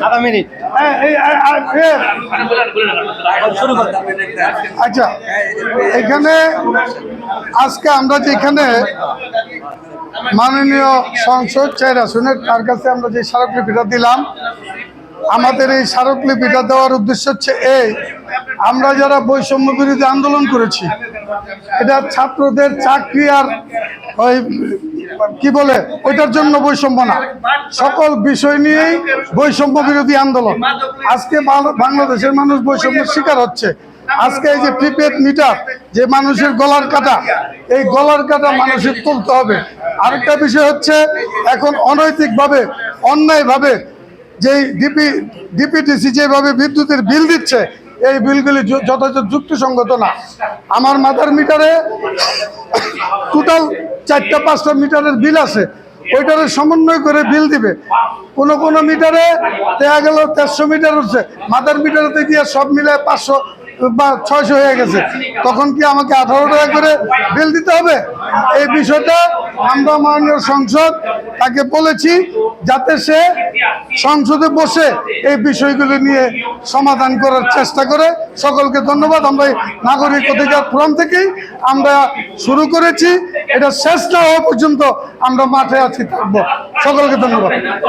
আধা মিনিট। আচ্ছা, এখানে আজকে আমরা যেখানে মাননীয় সংসদ চেয়ার আসনের তার কাছে আমরা যে স্মারকলিপিটা দিলাম, আমাদের এই স্মারকলিপিটা দেওয়ার উদ্দেশ্য হচ্ছে এই, আমরা যারা বৈষম্য বিরোধী আন্দোলন করেছি, এটা ছাত্রদের চাকরি আর ওই কি বলে ওইটার জন্য বৈষম্য না, সকল বিষয় নিয়েই বৈষম্য বিরোধী আন্দোলন। আজকে বাংলাদেশের মানুষ বৈষম্যের শিকার হচ্ছে। আজকে এই যে প্রিপেড মিটার, যে মানুষের গলার কাটা, এই গলার কাটা মানুষের তুলতে হবে। আরেকটা বিষয় হচ্ছে, এখন অনৈতিকভাবে অন্যায়ভাবে যে ডিপিটিসি যেভাবে বিদ্যুতের বিল দিচ্ছে, এই বিলগুলি যথাযথ যুক্তিসঙ্গত না। আমার মাথার মিটারে টোটাল 4-5টা মিটারের বিল আছে, ওইটারে সমন্বয় করে বিল দিবে। কোনো মিটারে দেখা গেল 150 মিটার হচ্ছে, মাথার মিটারেতে গিয়ে সব মিলে 500 বা 600 হয়ে গেছে, তখন কি আমাকে 18 টাকা করে বিল দিতে হবে? এই বিষয়টা আমরা মাননীয় সংসদ তাকে বলেছি, যাতে সে সংসদে বসে এই বিষয়গুলো নিয়ে সমাধান করার চেষ্টা করে। সকলকে ধন্যবাদ। আমরা নাগরিক অধিকার ফোরাম থেকেই আমরা শুরু করেছি, এটা শেষ না হওয়া পর্যন্ত আমরা মাঠে আছি, থাকবো। সকলকে ধন্যবাদ।